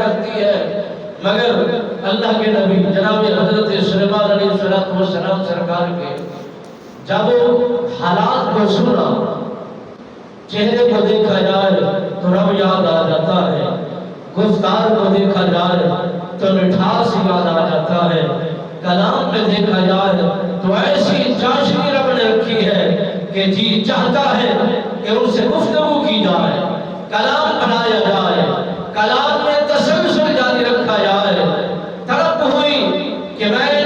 کرتی ہے، مگر اللہ کے نبی جناب حضرت سلیمان علیہ السلام سرکار کے جب حالات کو سنا، چہرے کو دیکھا جائے تو رب یاد آ جاتا ہے، گفتار کو دیکھا جائے تو مٹھاس یاد آ جاتا ہے، کلام میں دیکھا جائے تو ایسی چاشنی رب نے رکھی ہے کہ جی چاہتا ہے کہ ان سے گفتگو کی جائے، کلام بنایا جائے، کلام میں تسلسل جاری رکھا جائے۔ تڑپ ہوئی کہ میں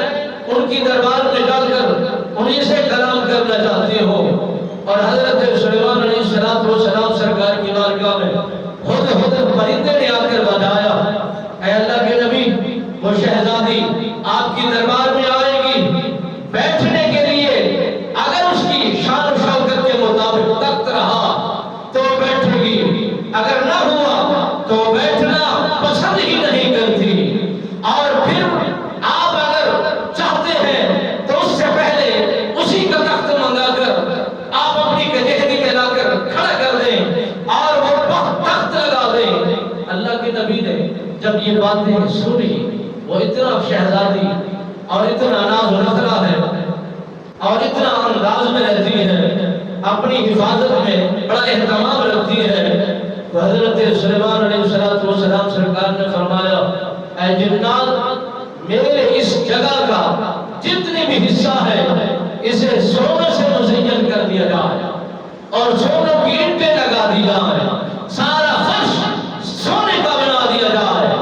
ان کی دربار میں جا کر انہیں سے کلام کرنا چاہتی ہوں، اور حضرت سلیمان علیہ السلام سرکار کی بارگاہ میں خود پرندے نے آ کر بجایا، اے اللہ کے نبی وہ شہزادی آپ کی دربار میں آئے گی بیٹھنے کے لیے، اگر اس کی شان و شوکت کے مطابق تخت رہا تو بیٹھے گی، اگر نہ ہوا تو بیٹھنا پسند ہی نہیں کرتی، اور پھر آپ اگر چاہتے ہیں تو اس سے پہلے اسی کا تخت منگا کر آپ اپنی کچہری میں لا کر کھڑا کر دیں اور وہ تخت لگا دیں۔ اللہ کے نبی نے جب یہ باتیں سنی، وہ اتنا شہزادی اور اتنا ناز و نخرہ ہے اور اتنا انداز میں رہتی ہے، اپنی حفاظت میں بڑا اہتمام رکھتی ہے، تو حضرت سلیمان علیہ السلام سرکار نے فرمایا، اے جنات، میرے اس جگہ کا جتنی بھی حصہ ہے اسے سونے سے مزین کر دیا جائے اور سونے کی اینٹیں لگا دی جائے، سارا فرش سونے کا بنا دیا جائے،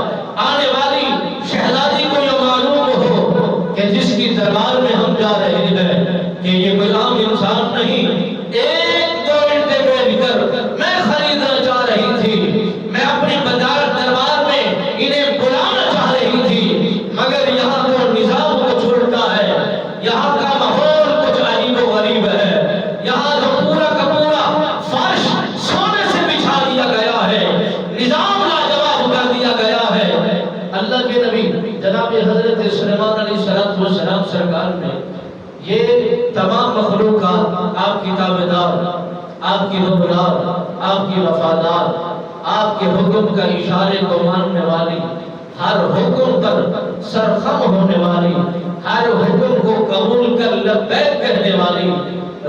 آنے والی شہزادی کو یہ معلوم ہو کہ جس کی دربار میں ہم جا رہے ہیں کہ یہ کوئی عام انسان نہیں، ایک دو اینٹیں بیچ کر میں خریدنا چاہ رہی تھی، میں اپنی دربار میں انہیں بلانا چاہ رہی تھی، مگر یہاں تو نظام کچھ الٹا ہے، یہاں کا ماحول کچھ عجیب و غریب ہے، یہاں تو پورا کا پورا فرش سونے سے بچھا دیا گیا ہے، نظام لاجواب کر دیا گیا ہے۔ اللہ کے نبی جناب حضرت سلیمان علیہ السلام سرکار نے یہ تمام مخلوقات آپ کی تابعدار، آپ کی حکمران، آپ کی وفادار، آپ کے حکم کا اشارے کو ماننے والی، ہر حکم پر سرخم ہونے والی، ہر حکم کو قبول کر لبیک کہنے والی،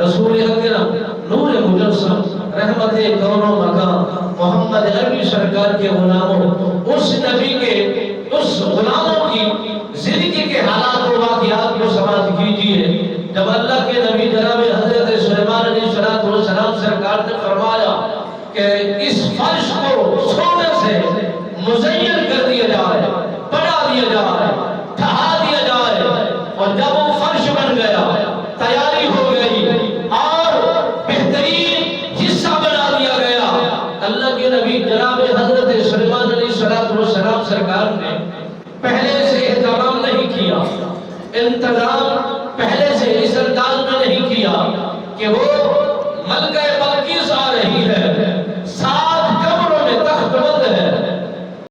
رسول اکرم نور مجسم رحمت کون و مکان محمد عربی سرکار کے غلاموں، اس نبی کے اس غلاموں کی زندگی کے حالات و واقعات کو سماعت کیجئے۔ جب اللہ کے نبی جناب حضرت سلیمان علیہ السلام سرکار نے فرمایا کہ اس فرش کو سونے سے مزین کر دیا جائے، بنا دیا جائے، ٹھہا دیا جائے، اور جب وہ فرش بن گیا، تیاری ہو گئی اور بہترین حصہ بنا دیا گیا، اللہ کے نبی جناب حضرت سلیمان علیہ السلام سرکار نے پہلے سے اہتمام نہیں کیا، انتظام پہلے سے اس انداز میں